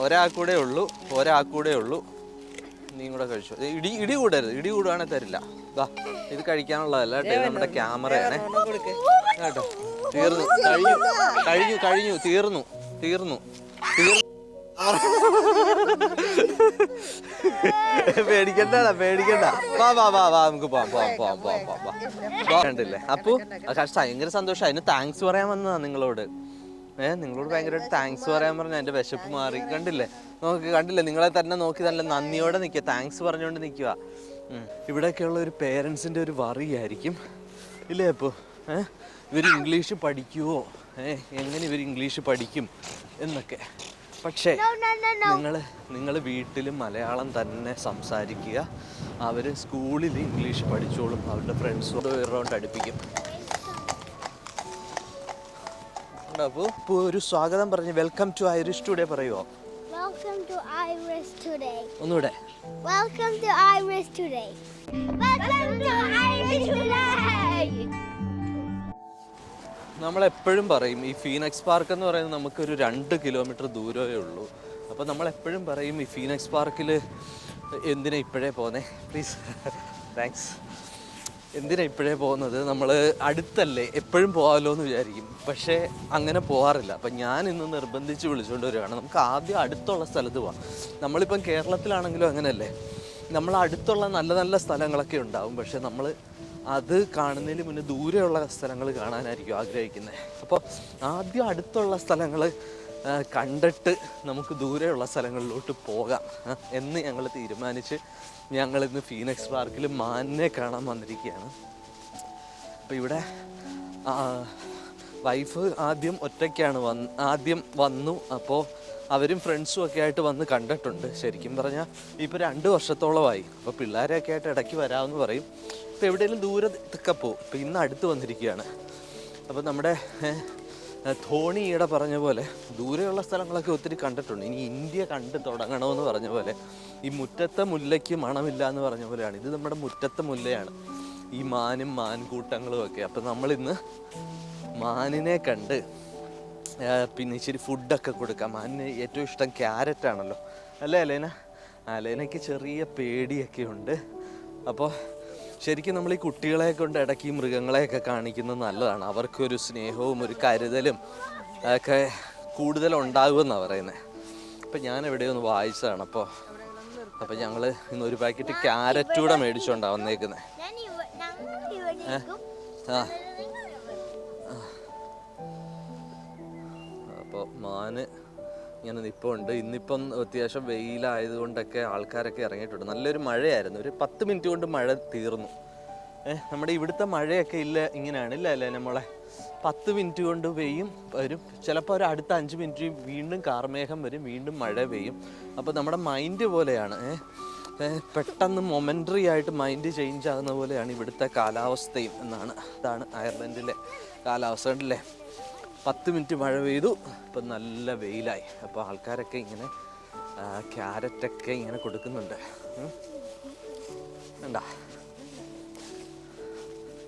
ഒരാൾക്കൂടെ ഉള്ളൂ. നീ കൂടെ കഴിച്ചു. ഇടി കൂടരുത്, ഇടി കൂടുവാണെങ്കിൽ തരില്ല. ഇത് കഴിക്കാനുള്ളതല്ല കേട്ടോ, ഇത് നമ്മുടെ ക്യാമറയാണ് കേട്ടോ. തീർന്നു. പേടിക്കണ്ട. വാ നമുക്ക് പോവാം. കണ്ടില്ലേ അപ്പു? ഭയങ്കര സന്തോഷം. അതിന് താങ്ക്സ് പറയാൻ വന്നതാ നിങ്ങളോട്. നിങ്ങളോട് ഭയങ്കരമായിട്ട് താങ്ക്സ് പറയാൻ പറഞ്ഞ എൻ്റെ വിശപ്പ് മാറി. കണ്ടില്ലേ നിങ്ങളെ തന്നെ നോക്കി നല്ല നന്ദിയോടെ നിൽക്കുക, താങ്ക്സ് പറഞ്ഞുകൊണ്ട് നിൽക്കുക. ഇവിടെയൊക്കെയുള്ള ഒരു പേരൻസിൻ്റെ ഒരു വറിയായിരിക്കും ഇല്ലേ അപ്പോൾ? ഇവർ ഇംഗ്ലീഷ് പഠിക്കുമോ, എങ്ങനെ ഇവർ ഇംഗ്ലീഷ് പഠിക്കും എന്നൊക്കെ. പക്ഷേ നിങ്ങൾ വീട്ടിൽ മലയാളം തന്നെ സംസാരിക്കുക. അവർ സ്കൂളിൽ ഇംഗ്ലീഷ് പഠിച്ചോളും, അവരുടെ ഫ്രണ്ട്സോട് ഇറൗണ്ട് അടുപ്പിക്കും. അപ്പോൾ ഒരു സ്വാഗതം പറഞ്ഞ് വെൽക്കം ടു ഐറിഷ് ടുഡേ പറയുമോ? Welcome to Irish Today. ഒന്നുകൂടെ. Welcome to Irish Today. Welcome to Irish Today. നമ്മളെപ്പോഴും പറയും ഈ ഫീനക്സ് പാർക്ക് എന്ന് പറയുന്നത് നമുക്കൊരു 2 കിലോമീറ്റർ ദൂരമേ ഉള്ളൂ. അപ്പോൾ നമ്മളെപ്പോഴും പറയും ഈ ഫീനക്സ് പാർക്കിൽ എന്തിനാ ഇപ്പോഴേ പോകുന്നേ, പ്ലീസ് താങ്ക്സ്, എന്തിനാ ഇപ്പോഴേ പോകുന്നത്, നമ്മൾ അടുത്തല്ലേ എപ്പോഴും പോകാമല്ലോ എന്ന് വിചാരിക്കും. പക്ഷേ അങ്ങനെ പോകാറില്ല. അപ്പം ഞാൻ ഇന്ന് നിർബന്ധിച്ച് വിളിച്ചുകൊണ്ട് വരികയാണ്, നമുക്ക് ആദ്യം അടുത്തുള്ള സ്ഥലത്ത് പോകാം. നമ്മളിപ്പം കേരളത്തിലാണെങ്കിലും അങ്ങനെയല്ലേ, നമ്മൾ അടുത്തുള്ള നല്ല നല്ല സ്ഥലങ്ങളൊക്കെ ഉണ്ടാവും, പക്ഷെ നമ്മൾ അത് കാണുന്നതിന് മുന്നേ ദൂരെയുള്ള സ്ഥലങ്ങൾ കാണാനായിരിക്കും ആഗ്രഹിക്കുന്നത്. അപ്പോൾ ആദ്യം അടുത്തുള്ള സ്ഥലങ്ങൾ കണ്ടിട്ട് നമുക്ക് ദൂരെയുള്ള സ്ഥലങ്ങളിലോട്ട് പോകാം എന്ന് ഞങ്ങൾ തീരുമാനിച്ച് ഞങ്ങളിന്ന് ഫീനക്സ് പാർക്കിൽ മാനിനെ കാണാൻ വന്നിരിക്കുകയാണ്. അപ്പോൾ ഇവിടെ വൈഫ് ആദ്യം ഒറ്റയ്ക്കാണ് ആദ്യം വന്നു. അപ്പോൾ അവരും ഫ്രണ്ട്സും ഒക്കെ ആയിട്ട് വന്ന് കണ്ടിട്ടുണ്ട്. ശരിക്കും പറഞ്ഞാൽ ഇപ്പോൾ 2 വർഷത്തോളമായി. അപ്പോൾ പിള്ളേരെയൊക്കെ ആയിട്ട് ഇടയ്ക്ക് വരാമെന്ന് പറയും. ഇപ്പോൾ എവിടെയെങ്കിലും ദൂരത്തൊക്കെ പോകും. ഇപ്പോൾ ഇന്ന് അടുത്ത് വന്നിരിക്കുകയാണ്. അപ്പോൾ നമ്മുടെ ധോണി ഈയിടെ പറഞ്ഞ പോലെ ദൂരെയുള്ള സ്ഥലങ്ങളൊക്കെ ഒത്തിരി കണ്ടിട്ടുണ്ട്. ഇനി ഇന്ത്യ കണ്ട് തുടങ്ങണമെന്ന് പറഞ്ഞ പോലെ, ഈ മുറ്റത്തെ മുല്ലയ്ക്ക് മണമില്ല എന്ന് പറഞ്ഞ പോലെയാണ് ഇത്. നമ്മുടെ മുറ്റത്തെ മുല്ലയാണ് ഈ മാനും മാൻകൂട്ടങ്ങളും ഒക്കെ. അപ്പം നമ്മളിന്ന് മാനിനെ കണ്ട് പിന്നെ ഇച്ചിരി ഫുഡൊക്കെ കൊടുക്കാം. മാനിന് ഏറ്റവും ഇഷ്ടം ക്യാരറ്റാണല്ലോ അല്ലേ അലേന? അലേനയ്ക്ക് ചെറിയ പേടിയൊക്കെ ഉണ്ട്. അപ്പോൾ ശരിക്കും നമ്മൾ ഈ കുട്ടികളെ കൊണ്ട് ഇടയ്ക്ക് ഈ മൃഗങ്ങളെയൊക്കെ കാണിക്കുന്നത് നല്ലതാണ്. അവർക്കൊരു സ്നേഹവും ഒരു കരുതലും ഒക്കെ കൂടുതലുണ്ടാകുമെന്നാണ് പറയുന്നത്. അപ്പം ഞാൻ എവിടെയോ ഒന്ന് വായിച്ചതാണ്. അപ്പോൾ ഞങ്ങൾ ഇന്ന് ഒരു പാക്കറ്റ് ക്യാരറ്റ് കൂടെ മേടിച്ചുകൊണ്ടാണ് വന്നേക്കുന്നത്. അപ്പോൾ മാന് ഇങ്ങനെ നിൽപ്പുണ്ട്. ഇന്നിപ്പം അത്യാവശ്യം വെയിലായതുകൊണ്ടൊക്കെ ആൾക്കാരൊക്കെ ഇറങ്ങിയിട്ടുണ്ട്. നല്ലൊരു മഴയായിരുന്നു. ഒരു 10 മിനിറ്റ് കൊണ്ട് മഴ തീർന്നു. നമ്മുടെ ഇവിടുത്തെ മഴയൊക്കെ ഇല്ല ഇങ്ങനെയാണ് ഇല്ല അല്ലേ നമ്മളെ 10 മിനിറ്റ് കൊണ്ട് പെയ്യും വരും. ചിലപ്പോൾ ഒരു അടുത്ത 5 മിനിറ്റ് വീണ്ടും കാർമേഘം വരും, വീണ്ടും മഴ പെയ്യും. അപ്പോൾ നമ്മുടെ മൈൻഡ് പോലെയാണ്, പെട്ടെന്ന് മൊമെൻ്ററി ആയിട്ട് മൈൻഡ് ചേഞ്ച് ആകുന്ന പോലെയാണ് ഇവിടുത്തെ കാലാവസ്ഥയും എന്നാണ്. ഇതാണ് അയർലൻഡിലെ കാലാവസ്ഥ. കണ്ടില്ലേ, 10 മിനിറ്റ് മഴ പെയ്തു, ഇപ്പം നല്ല വെയിലായി. അപ്പോൾ ആൾക്കാരൊക്കെ ഇങ്ങനെ ക്യാരറ്റൊക്കെ ഇങ്ങനെ കൊടുക്കുന്നുണ്ട്.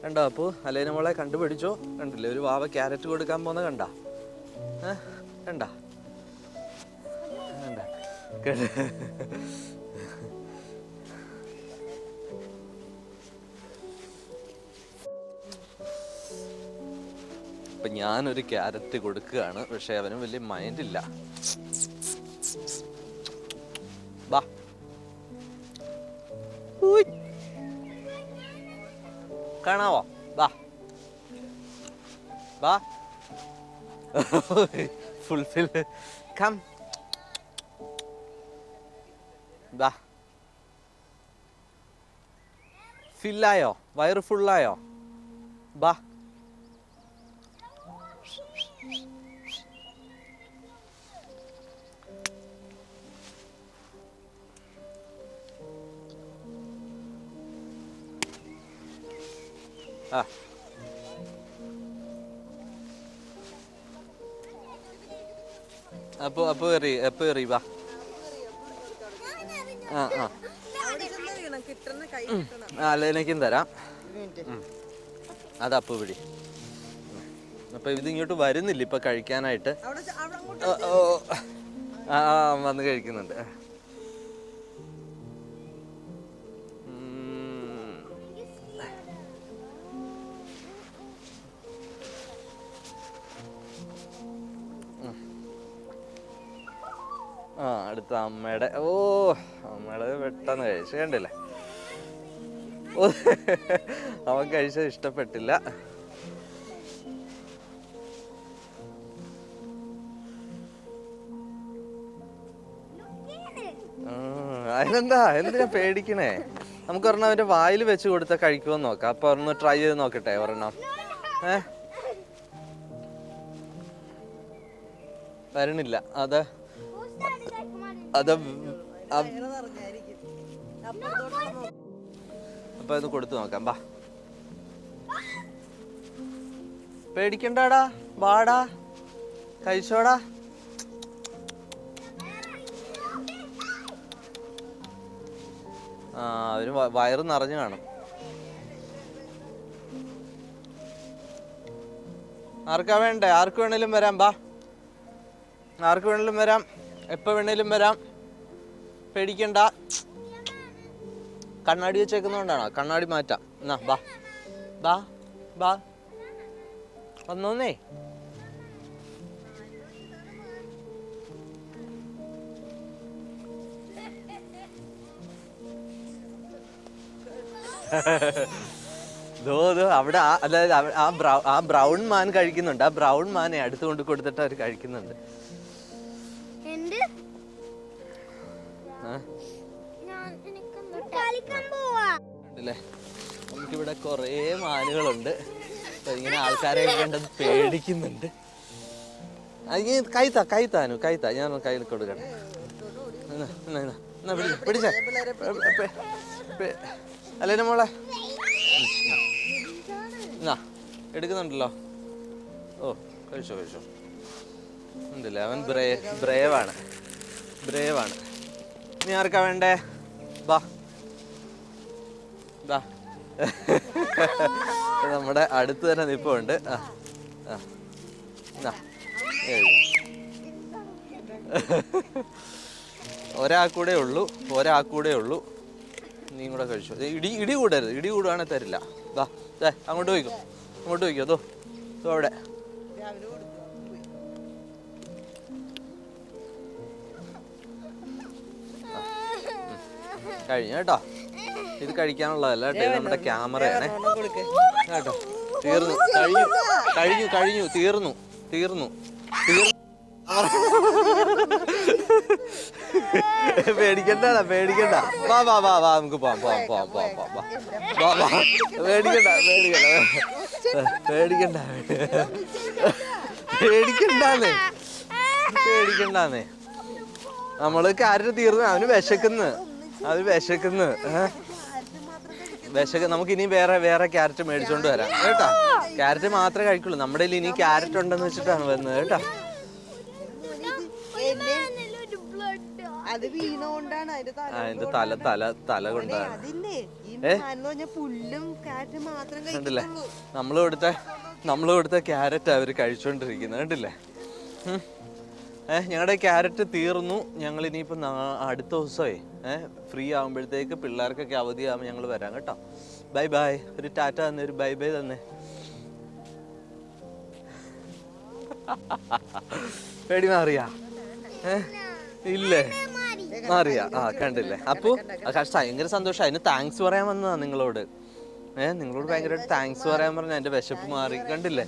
കണ്ടോ? അപ്പോൾ അലേന മോളെ കണ്ടുപിടിച്ചോ? കണ്ടില്ലേ ഒരു വാവ ക്യാരറ്റ് കൊടുക്കാൻ പോകുന്ന കണ്ട? അപ്പം ഞാനൊരു ക്യാരറ്റ് കൊടുക്കുകയാണ്, പക്ഷെ അവന് വലിയ മൈൻഡില്ല. ബാ കാണാവോ? ബാ ഫുൾഫിൽ കം ബാ. ഫില്ലായോ? വയറ് ഫുള്ളായോ? ബാ. അപ്പൊ എറി വാ. അല്ലേനേക്കും തരാം. അതപ്പോ പിടി. അപ്പൊ ഇത് ഇങ്ങോട്ട് വരുന്നില്ല ഇപ്പൊ കഴിക്കാനായിട്ട്. ആ വന്ന് കഴിക്കുന്നുണ്ട്. ആ അടുത്ത അമ്മയുടെ. അമ്മയുടെ പെട്ടെന്ന് കഴിച്ചു കണ്ടില്ലേ. അവൻ കഴിച്ചത് ഇഷ്ടപ്പെട്ടില്ല. എന്തിനാ പേടിക്കണേ? നമുക്ക് ഒരെണ്ണം അവന്റെ വായിൽ വെച്ച് കൊടുത്താൽ കഴിക്കുമെന്ന് നോക്കാം. അപ്പൊ ഒന്ന് ട്രൈ ചെയ്ത് നോക്കട്ടെ ഒരെണ്ണം. വരണില്ല. അത് അപ്പൊ ഇത് കൊടുത്തു നോക്കാം. ബാ, പേടിക്കണ്ടാടാ, വാടാ, കഴിച്ചോടാ. അവര് വയറ് നിറഞ്ഞു കാണും. ആർക്കാ വേണ്ടേ? ആർക്ക് വേണേലും വരാം. ബാ, ആർക്ക് വേണേലും വരാം, എപ്പോ വേണേലും വരാം. പേടിക്കണ്ട. കണ്ണാടി വെച്ചേക്കുന്നോണ്ടാണോ? കണ്ണാടി മാറ്റാം. എന്നാ ബാ ബാ ബാ വന്നോന്നേ. അവിടെ അതായത് ആ ബ്രൗൺ മാൻ കഴിക്കുന്നുണ്ട്. ആ ബ്രൗൺ മാനെ അടുത്ത് കൊണ്ട് കൊടുത്തിട്ട് അവര് കഴിക്കുന്നുണ്ട്. നമുക്കിവിടെ കൊറേ മാനുകളുണ്ട്. ഇങ്ങനെ ആൾക്കാരെ കണ്ടത് പേടിക്കുന്നുണ്ട്. കൈത്താനു ഞാൻ കയ്യിൽ കൊടുക്കട്ടെ. പിടിച്ചേ അല്ലേ മോളെ. എന്നാ എടുക്കുന്നുണ്ടല്ലോ. കഴിച്ചോ ഉണ്ടല്ലേ. അവൻ ബ്രേവാണ്. നീ ആർക്കാ വേണ്ടേ? ബാ ബാ. നമ്മുടെ അടുത്ത് തന്നെ നിപ്പുണ്ട്. ഒരാൾക്കൂടെ ഉള്ളൂ. നീ കൂടെ കഴിച്ചു. ഇടി കൂടരുത്. ഇടി കൂടുവാണെങ്കിൽ തരില്ല. ബാ, അങ്ങോട്ട് പോയിക്കോ. അതോ അവിടെ. കഴിഞ്ഞു കേട്ടോ. ഇത് കഴിക്കാനുള്ളതല്ല കേട്ടോ. ഇത് നമ്മുടെ ക്യാമറയാണ് കേട്ടോ. തീർന്നു. പേടിക്കണ്ട. വാ നമുക്ക് പോവാം. പേടിക്കണ്ടാന്നേ. നമ്മള് കാര്യം തീർന്നു. അവന് വിശക്കുന്നു. നമുക്ക് ഇനി വേറെ ക്യാരറ്റ് മേടിച്ചോണ്ട് വരാം കേട്ടോ. ക്യാരറ്റ് മാത്രമേ കഴിക്കുള്ളൂ. നമ്മുടെ കയ്യിൽ ഇനി ക്യാരറ്റ് ഉണ്ടെന്ന് വെച്ചിട്ടാണ് വരുന്നത് കേട്ടോ. അതിന്റെ തല കൊണ്ടാണ്. കണ്ടില്ലേ, നമ്മള് കൊടുത്ത ക്യാരറ്റ് അവര് കഴിച്ചോണ്ടിരിക്കുന്നത് കണ്ടില്ലേ. ഞങ്ങളുടെ ക്യാരറ്റ് തീർന്നു. ഞങ്ങൾ ഇനിയിപ്പോ അടുത്ത ദിവസമേ ഫ്രീ ആകുമ്പോഴത്തേക്ക് പിള്ളേർക്കൊക്കെ അവധിയാകുമ്പോൾ ഞങ്ങൾ വരാം കേട്ടോ. ബൈ. ഒരു ടാറ്റ തന്നെ, ഒരു ബൈ തന്നെ. പേടി മാറിയാ? ഇല്ലേ, മാറിയാ? കണ്ടില്ലേ. അപ്പൊ ഭയങ്കര സന്തോഷം. അതിന് താങ്ക്സ് പറയാൻ വന്നതാ നിങ്ങളോട്. നിങ്ങളോട് ഭയങ്കരമായിട്ട് താങ്ക്സ് പറയാൻ പറഞ്ഞ എന്റെ വിശപ്പ് മാറി. കണ്ടില്ലേ,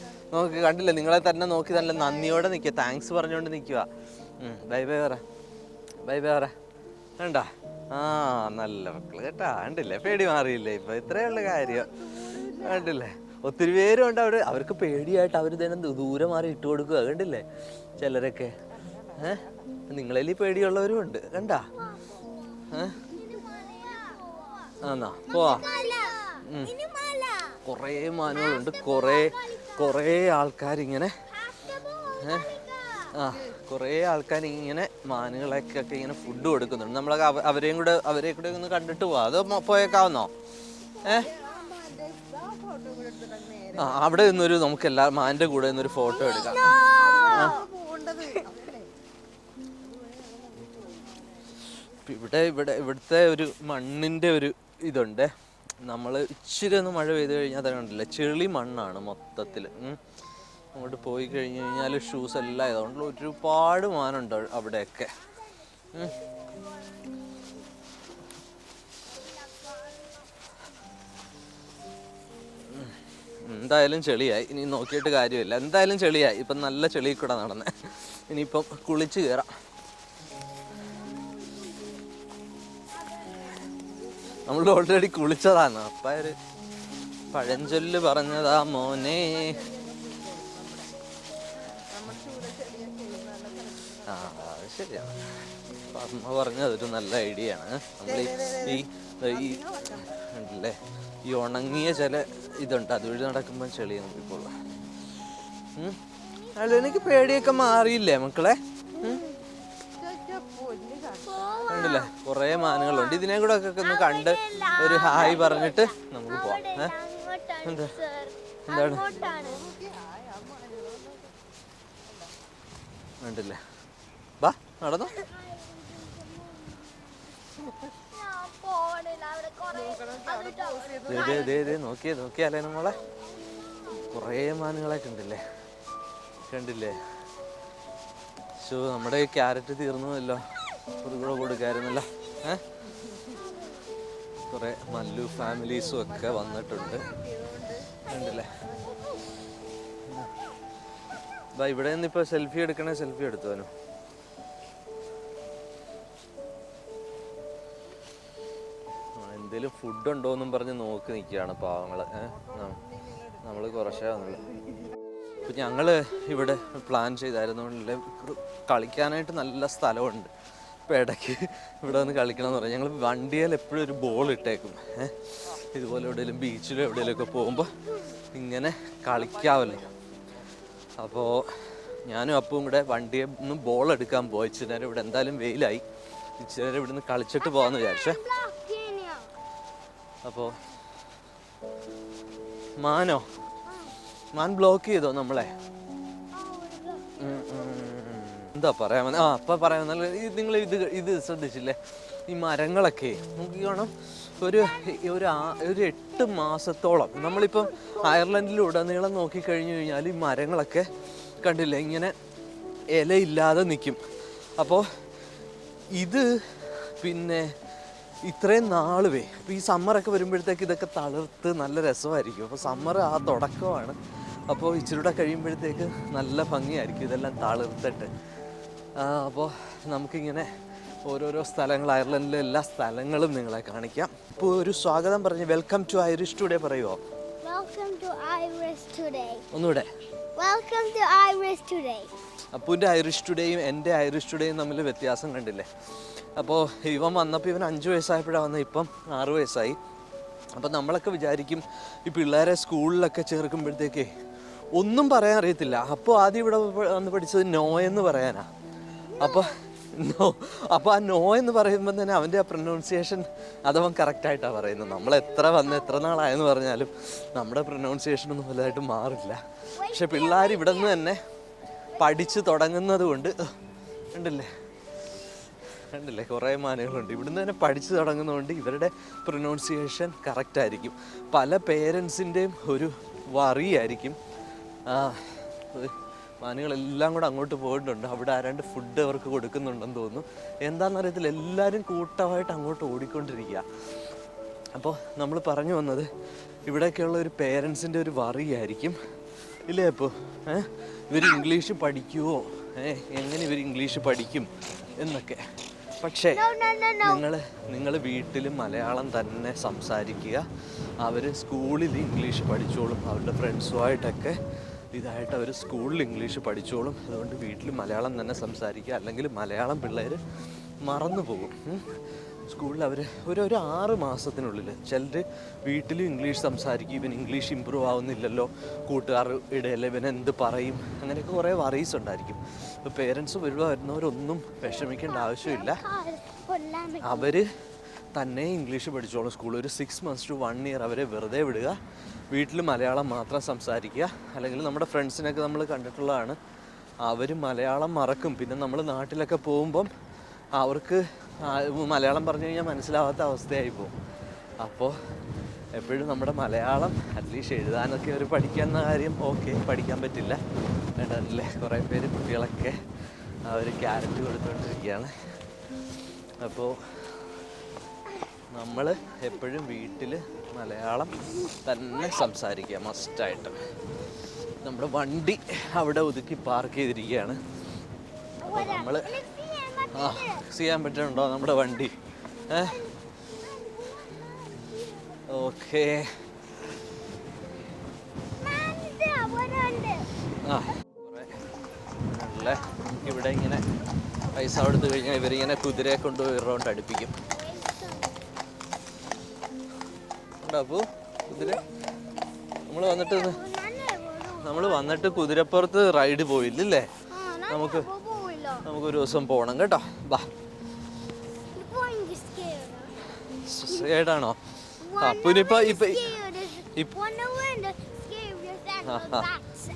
നിങ്ങളെ തന്നെ നോക്കി നല്ല നന്ദിയോടെ നിൽക്കുക. താങ്ക്സ് പറഞ്ഞുകൊണ്ട് നിൽക്കുക. ബൈ പറ. കണ്ടാ? നല്ല മക്കള് കേട്ടാ. കണ്ടില്ലേ, പേടി മാറിയില്ലേ? ഇപ്പൊ ഇത്രയുള്ള കാര്യം കണ്ടില്ലേ. ഒത്തിരി പേരും ഉണ്ട് അവിടെ. അവർക്ക് പേടിയായിട്ട് അവർ തന്നെ ദൂരെ മാറി ഇട്ട് കൊടുക്കുക. കണ്ടില്ലേ ചിലരൊക്കെ. നിങ്ങളിൽ പേടിയുള്ളവരും ഉണ്ട്. കണ്ടാ? പോവാ. കൊറേ മാനുകളുണ്ട്. കൊറേ ആൾക്കാരിങ്ങനെ മാനുകളൊക്കെ ഇങ്ങനെ ഫുഡ് കൊടുക്കുന്നുണ്ട്. നമ്മളൊക്കെ അവരെ കൂടെ ഒന്ന് കണ്ടിട്ട് പോവാ. അതോ പോയേക്കാവുന്നോ? അവിടെ നിന്നൊരു നമുക്ക് മാന്റെ കൂടെ നിന്നൊരു ഫോട്ടോ എടുക്കാം. ഇവിടുത്തെ ഒരു മണ്ണിൻ്റെ ഒരു ഇതുണ്ട്. നമ്മൾ ഇച്ചിരി ഒന്ന് മഴ പെയ്ത് കഴിഞ്ഞാൽ തന്നെ കണ്ടില്ല, ചെളി മണ്ണാണ് മൊത്തത്തിൽ. അങ്ങോട്ട് പോയി കഴിഞ്ഞ് കഴിഞ്ഞാൽ ഷൂസ് എല്ലാം ഇതുകൊണ്ട് ഒരുപാട് മാനുണ്ട് അവിടെയൊക്കെ. എന്തായാലും ചെളിയായി, ഇനി നോക്കിയിട്ട് കാര്യമില്ല. എന്തായാലും ചെളിയായി, ഇപ്പം നല്ല ചെളി കൂടെ നടന്നേ. ഇനിയിപ്പം കുളിച്ച് കയറാം. നമ്മൾ ഓൾറെഡി കുളിച്ചതാണ്. അപ്പം ഒരു പഴഞ്ചൊല്ല് പറഞ്ഞതാ മോനെ. ആ അത് ശരിയാണ്, അമ്മ പറഞ്ഞത് അതൊരു നല്ല ഐഡിയ ആണ്. നമ്മൾ ഈ ഉണ്ടല്ലേ, ഈ ഉണങ്ങിയ ചില ഇതുണ്ട്, അതുവഴി നടക്കുമ്പോൾ ചെളി നോക്കിക്കോളൂ. അല്ല, എനിക്ക് പേടിയൊക്കെ മാറിയില്ലേ മക്കളെ? ഉണ്ടല്ലേ, കുറേ മാനുകളുണ്ട്. ഇതിനെ കൂടെ ഒക്കെ ഒന്ന് കണ്ട് ഒരു ഹായ് പറഞ്ഞിട്ട് നമുക്ക് പോവാം. എന്താണ് ഉണ്ടല്ലേ, ബാ നടന്നോ. നോക്കിയാലേ നമ്മളെ കുറേ മാനുകളൊക്കെ ഉണ്ടല്ലേ, കണ്ടില്ലേ? നമ്മുടെ ഈ ക്യാരറ്റ് തീർന്നല്ലോ, ഒരു കൂടെ കൊടുക്കായിരുന്നല്ലോ. കുറേ മല്ലു ഫാമിലീസും ഒക്കെ വന്നിട്ടുണ്ട്, കണ്ടില്ലേ? ഇവിടെ നിന്ന് ഇപ്പോൾ സെൽഫി എടുക്കണേ, സെൽഫി എടുത്തോനു. എന്തേലും ഫുഡ് ഉണ്ടോയെന്നും പറഞ്ഞ് നോക്കി നിൽക്കുകയാണ് പാവങ്ങൾ. നമ്മൾ കുറച്ചേ വന്നുള്ളൂ. ഇപ്പം ഞങ്ങൾ ഇവിടെ പ്ലാൻ ചെയ്തായിരുന്നുകൊണ്ടല്ലേ, കളിക്കാനായിട്ട് നല്ല സ്ഥലമുണ്ട്. ഇപ്പോൾ ഇടയ്ക്ക് ഇവിടെ വന്ന് കളിക്കണമെന്ന് പറഞ്ഞാൽ ഞങ്ങൾ വണ്ടിയിൽ എപ്പോഴും ഒരു ബോൾ ഇട്ടേക്കും. ഇതുപോലെ എവിടെയെങ്കിലും ബീച്ചിലോ എവിടെയെങ്കിലുമൊക്കെ പോകുമ്പോൾ ഇങ്ങനെ കളിക്കാമല്ലോ. അപ്പോൾ ഞാനും അപ്പവും കൂടെ വണ്ടിയിൽ നിന്ന് ബോൾ എടുക്കാൻ പോയി. ഇച്ചിരി നേരം ഇവിടെ എന്തായാലും വെയിലായി, ഇച്ചിരി നേരം ഇവിടെ നിന്ന് കളിച്ചിട്ട് പോകാമെന്ന് വിചാരിച്ചേ. അപ്പോൾ മാൻ ബ്ലോക്ക് ചെയ്തോ നമ്മളെ? എന്താ പറയാൻ അപ്പം പറയാൻ നിങ്ങൾ ഇത് ശ്രദ്ധിച്ചില്ലേ? ഈ മരങ്ങളൊക്കെ നമുക്ക് കാണാം ഒരു 8 മാസത്തോളം. നമ്മളിപ്പം അയർലൻഡിലുടനീളം നോക്കിക്കഴിഞ്ഞു കഴിഞ്ഞാൽ ഈ മരങ്ങളൊക്കെ കണ്ടില്ലേ, ഇങ്ങനെ ഇലയില്ലാതെ നിൽക്കും. അപ്പോൾ ഇത് പിന്നെ ഇത്രയും നാളുവേ, അപ്പോൾ ഈ സമ്മറൊക്കെ വരുമ്പോഴത്തേക്ക് ഇതൊക്കെ തളിർത്ത് നല്ല രസമായിരിക്കും. അപ്പോൾ സമ്മർ ആ തുടക്കമാണ്. അപ്പോൾ ഇച്ചിരൂടെ കഴിയുമ്പോഴത്തേക്ക് നല്ല ഭംഗിയായിരിക്കും ഇതെല്ലാം തളിർത്തിട്ട്. അപ്പോൾ നമുക്കിങ്ങനെ ഓരോരോ സ്ഥലങ്ങൾ, അയർലൻഡിലെ എല്ലാ സ്ഥലങ്ങളും നിങ്ങളെ കാണിക്കാം. ഇപ്പോൾ ഒരു സ്വാഗതം പറഞ്ഞ് വെൽക്കം ടു ഐറിഷ് ടുഡേ പറയുമോ? ഒന്നുകൂടെ. അപ്പൂൻ്റെ ഐറിഷ് ടുഡേയും എൻ്റെ ഐറിഷ് ടുഡേയും തമ്മിൽ വ്യത്യാസം കണ്ടില്ലേ? അപ്പോൾ ഇവൻ വന്നപ്പോൾ ഇവൻ 5 വയസ്സായപ്പോഴാണ് വന്നത്, ഇപ്പം 6 വയസ്സായി. അപ്പം നമ്മളൊക്കെ വിചാരിക്കും ഈ പിള്ളേരെ സ്കൂളിലൊക്കെ ചേർക്കുമ്പോഴത്തേക്കേ ഒന്നും പറയാൻ അറിയത്തില്ല. അപ്പോൾ ആദ്യം ഇവിടെ വന്ന് പഠിച്ചത് നോ എന്ന് പറയാനാണ്. അപ്പോൾ ആ നോ എന്ന് പറയുമ്പോൾ തന്നെ അവൻ്റെ ആ പ്രൊനൗൺസിയേഷൻ അതവൻ കറക്റ്റായിട്ടാണ് പറയുന്നത്. നമ്മൾ എത്ര നാളായെന്ന് പറഞ്ഞാലും നമ്മുടെ പ്രൊനൗൺസിയേഷനൊന്നും വലുതായിട്ട് മാറില്ല. പക്ഷെ പിള്ളേർ ഇവിടെ നിന്ന് തന്നെ പഠിച്ച് തുടങ്ങുന്നത് കൊണ്ട് കണ്ടില്ലേ കുറേ മാനുകളുണ്ട്. ഇവിടുന്ന് തന്നെ പഠിച്ചു തുടങ്ങുന്നതുകൊണ്ട് ഇവരുടെ പ്രൊനൗൺസിയേഷൻ കറക്റ്റായിരിക്കും. പല പേരൻസിൻ്റെയും ഒരു വറിയായിരിക്കും. മാനുകളെല്ലാം കൂടെ അങ്ങോട്ട് പോയിട്ടുണ്ട്. അവിടെ ആരാണ്ട് ഫുഡ് അവർക്ക് കൊടുക്കുന്നുണ്ടെന്ന് തോന്നുന്നു. എന്താണെന്നറിയത്തില്ല, എല്ലാവരും കൂട്ടമായിട്ട് അങ്ങോട്ട് ഓടിക്കൊണ്ടിരിക്കുക. അപ്പോൾ നമ്മൾ പറഞ്ഞു വന്നത് ഇവിടെയൊക്കെയുള്ള ഒരു പേരൻസിൻ്റെ ഒരു വറിയായിരിക്കും ഇല്ലേ? അപ്പോൾ ഇവർ ഇംഗ്ലീഷ് പഠിക്കുമോ, എങ്ങനെ ഇവർ ഇംഗ്ലീഷ് പഠിക്കും എന്നൊക്കെ. പക്ഷേ നിങ്ങൾ വീട്ടിൽ മലയാളം തന്നെ സംസാരിക്കുക. അവർ സ്കൂളിൽ ഇംഗ്ലീഷ് പഠിച്ചോളും. അവരുടെ ഫ്രണ്ട്സുമായിട്ടൊക്കെ ഇതായിട്ട് അവർ സ്കൂളിൽ ഇംഗ്ലീഷ് പഠിച്ചോളും. അതുകൊണ്ട് വീട്ടിൽ മലയാളം തന്നെ സംസാരിക്കുക. അല്ലെങ്കിൽ മലയാളം പിള്ളേർ മറന്നു പോകും. സ്കൂളിൽ അവർ ഒരു 6 മാസത്തിനുള്ളിൽ ചിലർ വീട്ടിലും ഇംഗ്ലീഷ് സംസാരിക്കും. ഇവൻ ഇംഗ്ലീഷ് ഇമ്പ്രൂവ് ആവുന്നില്ലല്ലോ, കൂട്ടുകാർ ഇടയിൽ ഇവൻ എന്ത് പറയും, അങ്ങനെയൊക്കെ കുറേ വറീസ് ഉണ്ടായിരിക്കും. ഇപ്പോൾ പേരൻസ് വരുന്നവരൊന്നും വിഷമിക്കേണ്ട ആവശ്യമില്ല. അവർ തന്നെ ഇംഗ്ലീഷ് പഠിച്ചോളും. സ്കൂളിൽ ഒരു 6 months to 1 year അവരെ വെറുതെ വിടുക. വീട്ടിൽ മലയാളം മാത്രം സംസാരിക്കുക. അല്ലെങ്കിൽ നമ്മുടെ ഫ്രണ്ട്സിനൊക്കെ നമ്മൾ കണ്ടിട്ടുള്ളതാണ്, അവർ മലയാളം മറക്കും. പിന്നെ നമ്മൾ നാട്ടിലൊക്കെ പോകുമ്പം അവർക്ക് മലയാളം പറഞ്ഞു കഴിഞ്ഞാൽ മനസ്സിലാവാത്ത അവസ്ഥയായി പോകും. അപ്പോൾ എപ്പോഴും നമ്മുടെ മലയാളം അറ്റ്ലീസ്റ്റ് എഴുതാനൊക്കെ ഒരു പഠിക്കുന്ന കാര്യം ഓക്കെ, പഠിക്കാൻ പറ്റില്ല വേണ്ടല്ലേ. കുറേ പേര് കുട്ടികളൊക്കെ അവർ ക്യാരറ്റ് കൊടുത്തുകൊണ്ടിരിക്കുകയാണ്. അപ്പോൾ നമ്മൾ എപ്പോഴും വീട്ടിൽ മലയാളം തന്നെ സംസാരിക്കുക മസ്റ്റായിട്ട്. നമ്മുടെ വണ്ടി അവിടെ ഒതുക്കി പാർക്ക് ചെയ്തിരിക്കുകയാണ്. അപ്പോൾ നമ്മൾ ചെയ്യാൻ പറ്റുന്നുണ്ടോ നമ്മുടെ വണ്ടി? ഓക്കെ. അല്ലേ ഇവിടെ ഇങ്ങനെ പൈസ കൊടുത്തു കഴിഞ്ഞാൽ ഇവരിങ്ങനെ കുതിരയെ കൊണ്ടുപോയി ഒരു റൗണ്ട് അടുപ്പിക്കും. അപ്പോൾ കുതിര നമ്മൾ വന്നിട്ട് കുതിരപ്പുറത്ത് റൈഡ് പോയില്ലേ? നമുക്കൊരു ദിവസം പോകണം കേട്ടോ. ബാ. ഏടാണോ?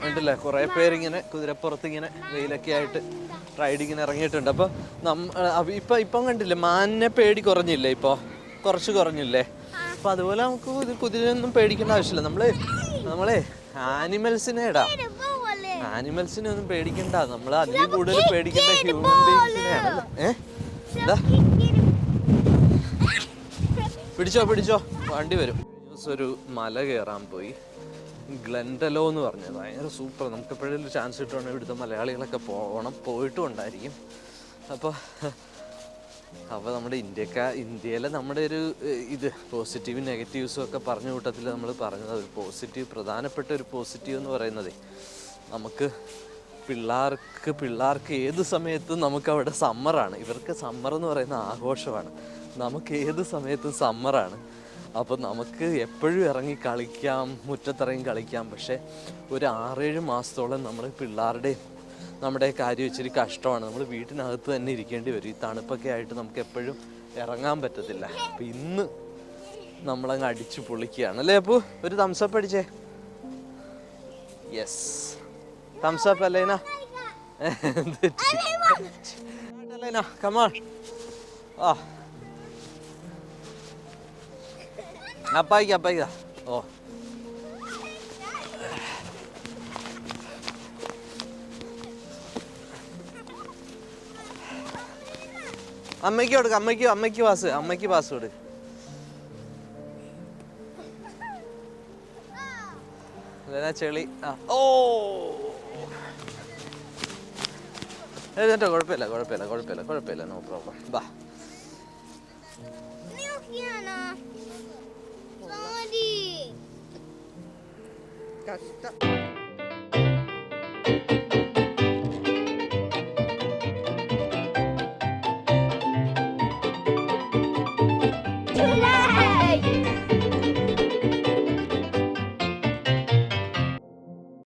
ഉണ്ടല്ലേ കുറേ പേരിങ്ങനെ കുതിരപ്പുറത്ത് ഇങ്ങനെ വെയിലൊക്കെ ആയിട്ട് റൈഡിങ്ങിന് ഇറങ്ങിയിട്ടുണ്ട്. അപ്പോൾ ഇപ്പം കണ്ടില്ലേ മാനിനെ പേടി കുറഞ്ഞില്ലേ? ഇപ്പോൾ കുറച്ച് കുറഞ്ഞില്ലേ? അപ്പം അതുപോലെ നമുക്ക് കുതിരയൊന്നും പേടിക്കേണ്ട ആവശ്യമില്ല. നമ്മളെ ആനിമൽസിനെ ആനിമൽസിനെ ഒന്നും പേടിക്കണ്ട. നമ്മൾ അതിൽ കൂടുതൽ പേടിക്കേണ്ട ഹ്യൂമൻ ബീങ്സിനെയാണല്ലേ. എന്താ പിടിച്ചോ വണ്ടി വരും. ഒരു മല കയറാൻ പോയി, ഗ്ലെൻഡലോ എന്ന് പറഞ്ഞത് ഭയങ്കര സൂപ്പർ. നമുക്ക് എപ്പോഴെങ്കിലും ചാൻസ് കിട്ടുവാണെങ്കിൽ ഇവിടുത്തെ മലയാളികളൊക്കെ പോയിട്ടും ഉണ്ടായിരിക്കും. അപ്പോൾ നമ്മുടെ ഇന്ത്യയിലെ നമ്മുടെ ഒരു ഇത് പോസിറ്റീവും നെഗറ്റീവ്സും ഒക്കെ പറഞ്ഞ കൂട്ടത്തിൽ നമ്മൾ പറഞ്ഞത് ഒരു പ്രധാനപ്പെട്ട ഒരു പോസിറ്റീവ് എന്ന് പറയുന്നത് നമുക്ക് പിള്ളേർക്ക് ഏത് സമയത്തും നമുക്കവിടെ സമ്മറാണ്. ഇവർക്ക് സമ്മർ എന്ന് പറയുന്ന ആഘോഷമാണ്. നമുക്ക് ഏത് സമയത്തും സമ്മറാണ്. അപ്പോൾ നമുക്ക് എപ്പോഴും ഇറങ്ങി കളിക്കാം, മുറ്റത്തിറങ്ങി കളിക്കാം. പക്ഷേ ഒരു 6-7 മാസത്തോളം നമ്മൾ പിള്ളേരുടെയും നമ്മുടെ കാര്യം ഇച്ചിരി കഷ്ടമാണ്. നമ്മൾ വീട്ടിനകത്ത് തന്നെ ഇരിക്കേണ്ടി വരും. ഈ തണുപ്പൊക്കെ ആയിട്ട് നമുക്ക് എപ്പോഴും ഇറങ്ങാൻ പറ്റത്തില്ല. അപ്പം ഇന്ന് നമ്മളങ്ങ് അടിച്ചു പൊളിക്കുകയാണ് അല്ലേ? അപ്പോൾ ഒരു തംസപ്പ് അടിച്ചേ. യെസ്, തംസപ്പ് അല്ലേന? അല്ലേന കമാൺ. അപ്പായിക്ക. ഓ അമ്മയ്ക്ക് കൊടുക്ക. അമ്മയ്ക്ക് പാസ് കൊടുക്ക. ചെളി. ഓ എഴുന്നേറ്റോ, കുഴപ്പമില്ല. No problem. ബാ. July.